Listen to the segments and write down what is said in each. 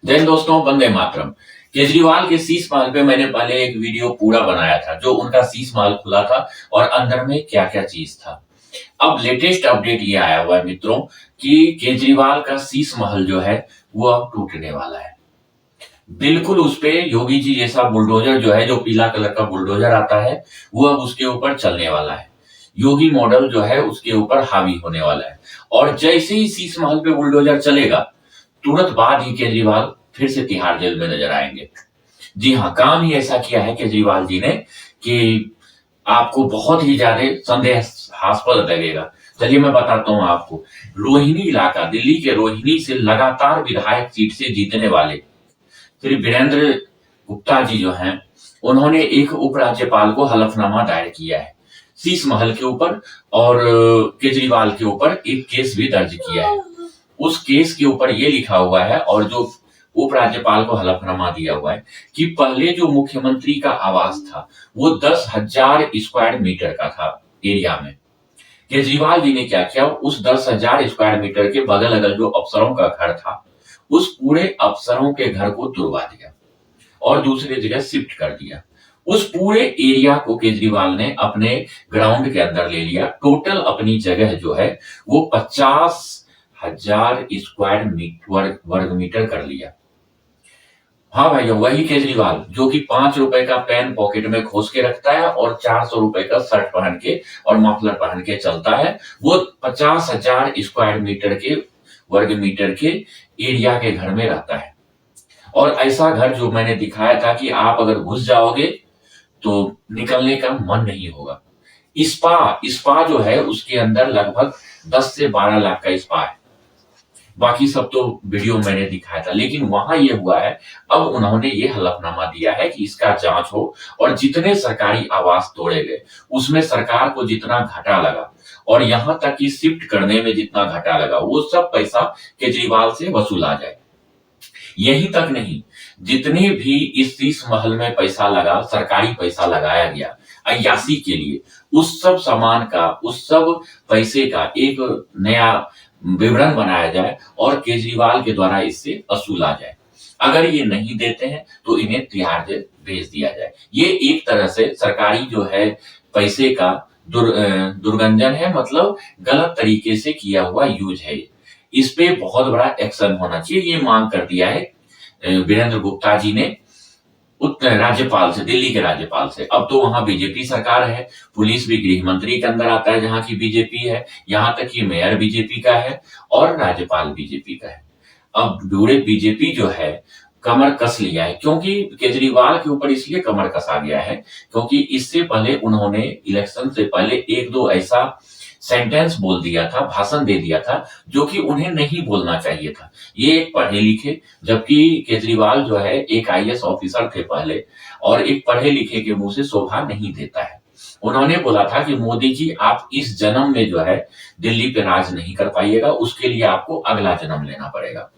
जैन दोस्तों, वंदे मातरम। केजरीवाल के शीश महल पे मैंने पहले एक वीडियो पूरा बनाया था, जो उनका शीश महल खुला था और अंदर में क्या क्या चीज था। अब लेटेस्ट अपडेट ये आया हुआ है मित्रों कि केजरीवाल का शीश महल जो है वो अब टूटने वाला है। बिल्कुल उस पे योगी जी जैसा बुलडोजर जो है, जो पीला कलर का बुलडोजर आता है, वो अब उसके ऊपर चलने वाला है। योगी मॉडल जो है उसके ऊपर हावी होने वाला है। और जैसे ही शीश महल पे बुलडोजर चलेगा, तुरंत बाद ही केजरीवाल फिर से तिहाड़ जेल में नजर आएंगे। जी हाँ, काम ही ऐसा किया है केजरीवाल जी ने कि आपको बहुत ही ज्यादा संदेहास्पद लगेगा। चलिए मैं बताता हूं आपको। रोहिणी इलाका, दिल्ली के रोहिणी से लगातार विधायक सीट से जीतने वाले श्री वीरेंद्र गुप्ता जी जो हैं, उन्होंने एक उपराज्यपाल को हलफनामा दायर किया है शीश महल के ऊपर, और केजरीवाल के ऊपर एक केस भी दर्ज किया है। उस केस के ऊपर ये लिखा हुआ है, और जो उपराज्यपाल को हलफनामा दिया हुआ है, कि पहले जो मुख्यमंत्री का आवास था वो 10,000 स्क्वायर मीटर का था एरिया में। केजरीवाल जी ने क्या किया, उस 10,000 स्क्वायर मीटर के बगल अगल जो अफसरों का घर था, उस पूरे अफसरों के घर को तुड़वा दिया और दूसरी जगह शिफ्ट कर दिया। उस पूरे एरिया को केजरीवाल ने अपने ग्राउंड के अंदर ले लिया। टोटल अपनी जगह जो है वो 50,000 स्क्वायर वर्ग मीटर कर लिया। हाँ भैया, वही केजरीवाल जो कि 5 रुपए का पेन पॉकेट में खोस के रखता है और 400 रुपए का शर्ट पहन के और मफलर पहन के चलता है, वो 50,000 स्क्वायर मीटर के वर्ग मीटर के एरिया के घर में रहता है। और ऐसा घर जो मैंने दिखाया था कि आप अगर घुस जाओगे तो निकलने का मन नहीं होगा। स्पा स्पा जो है उसके अंदर लगभग 10 से 12 लाख का स्पा है। बाकी सब तो वीडियो मैंने दिखाया था, लेकिन वहां ये हुआ है, अब उन्होंने ये हलफनामा दिया है कि इसका जांच हो, और जितने सरकारी आवास तोड़े गए उसमें सरकार को जितना घाटा लगा और यहां तक कि शिफ्ट करने में जितना घाटा लगा, वो सब पैसा केजरीवाल से वसूला जाए। यही तक नहीं, जितने भी इस शीश महल में पैसा लगा, सरकारी पैसा लगाया गया अय्याशी के लिए, उस सब सामान का, उस सब पैसे का एक नया विवरण बनाया जाए और केजरीवाल के द्वारा इससे वसूला जाए। अगर ये नहीं देते हैं तो इन्हें तिहाड़ जेल भेज दिया जाए। ये एक तरह से सरकारी जो है पैसे का दुर्गंजन है, मतलब गलत तरीके से किया हुआ यूज है। इस पे बहुत बड़ा एक्शन होना चाहिए, ये मांग कर दिया है वीरेंद्र गुप्ता जी ने उत्तर राज्यपाल से, दिल्ली के राज्यपाल से। अब तो वहां बीजेपी सरकार है, पुलिस भी गृह मंत्री के अंदर आता है जहां की बीजेपी है, यहां तक कि मेयर बीजेपी का है और राज्यपाल बीजेपी का है। अब पूरे बीजेपी जो है कमर कस लिया है, क्योंकि केजरीवाल के ऊपर इसलिए कमर कसा गया है क्योंकि इससे पहले उन्होंने इलेक्शन से पहले एक दो ऐसा सेंटेंस बोल दिया था, भाषण दे दिया था, जो कि उन्हें नहीं बोलना चाहिए था। ये एक पढ़े लिखे, जबकि केजरीवाल जो है एक आईएएस ऑफिसर थे पहले, और एक पढ़े लिखे के मुंह से शोभा नहीं देता है। उन्होंने बोला था कि मोदी जी, आप इस जन्म में जो है दिल्ली पे राज नहीं कर पाइएगा, उसके लिए आपको अगला जन्म लेना पड़ेगा।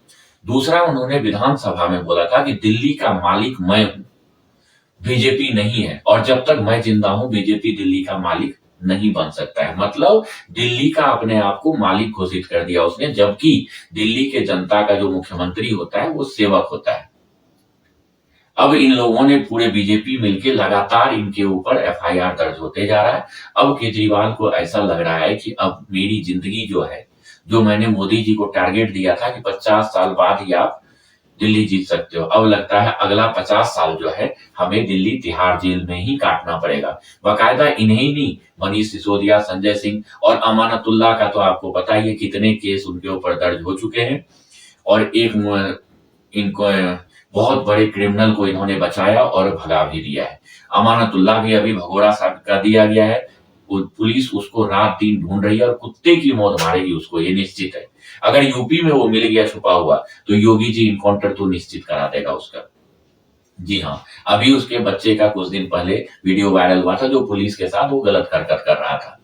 दूसरा, उन्होंने विधानसभा में बोला था कि दिल्ली का मालिक मैं हूं, बीजेपी नहीं है, और जब तक मैं जिंदा हूं बीजेपी दिल्ली का मालिक नहीं बन सकता है। मतलब दिल्ली का अपने आप को मालिक घोषित कर दिया उसने, जबकि दिल्ली के जनता का जो मुख्यमंत्री होता है वो सेवक होता है। अब इन लोगों ने पूरे बीजेपी मिलकर लगातार इनके ऊपर एफआईआर दर्ज होते जा रहा है। अब केजरीवाल को ऐसा लग रहा है कि अब मेरी जिंदगी जो है, जो मैंने मोदी जी को टारगेट दिया था कि 50 साल बाद ही आप दिल्ली जीत सकते हो, अब लगता है अगला 50 साल जो है हमें दिल्ली तिहाड़ जेल में ही काटना पड़ेगा। बाकायदा इन्हें ही नहीं, मनीष सिसोदिया, संजय सिंह और अमानतुल्लाह का तो आपको पता ही है कितने केस उनके ऊपर दर्ज हो चुके हैं। और एक इनको बहुत बड़े क्रिमिनल को इन्होंने बचाया और भगा भी दिया है। अमानतुल्लाह भी अभी भगोड़ा साहब कर दिया गया है। पुलिस उसको रात दिन ढूंढ रही है और कुत्ते की मौत मारेगी उसको, ये निश्चित है। अगर यूपी में वो मिल गया छुपा हुआ, तो योगी जी इनकाउंटर तो निश्चित करा देगा उसका। जी हाँ, अभी उसके बच्चे का कुछ दिन पहले वीडियो वायरल हुआ था, जो पुलिस के साथ वो गलत हरकत कर रहा था।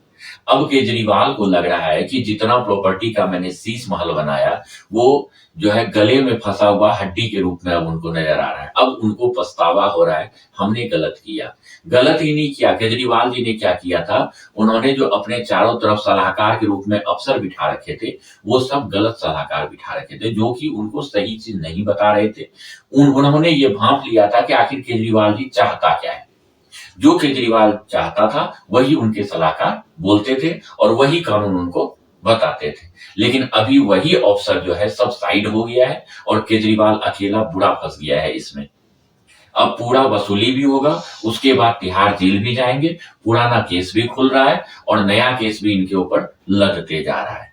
अब केजरीवाल को लग रहा है कि जितना प्रॉपर्टी का मैंने शीश महल बनाया, वो जो है गले में फंसा हुआ हड्डी के रूप में अब उनको नजर आ रहा है। अब उनको पछतावा हो रहा है, हमने गलत किया। गलत ही नहीं किया, केजरीवाल जी ने क्या किया था, उन्होंने जो अपने चारों तरफ सलाहकार के रूप में अफसर बिठा रखे थे, वो सब गलत सलाहकार बिठा रखे थे, जो कि उनको सही चीज नहीं बता रहे थे। उन्होंने ये भांप लिया था कि आखिर केजरीवाल जी चाहता क्या है। जो केजरीवाल चाहता था वही उनके सलाहकार बोलते थे और वही कानून उनको बताते थे। लेकिन अभी वही अफसर जो है सब साइड हो गया है और केजरीवाल अकेला बुरा फंस गया है इसमें। अब पूरा वसूली भी होगा, उसके बाद तिहाड़ जेल भी जाएंगे, पुराना केस भी खुल रहा है और नया केस भी इनके ऊपर लगते जा रहा है।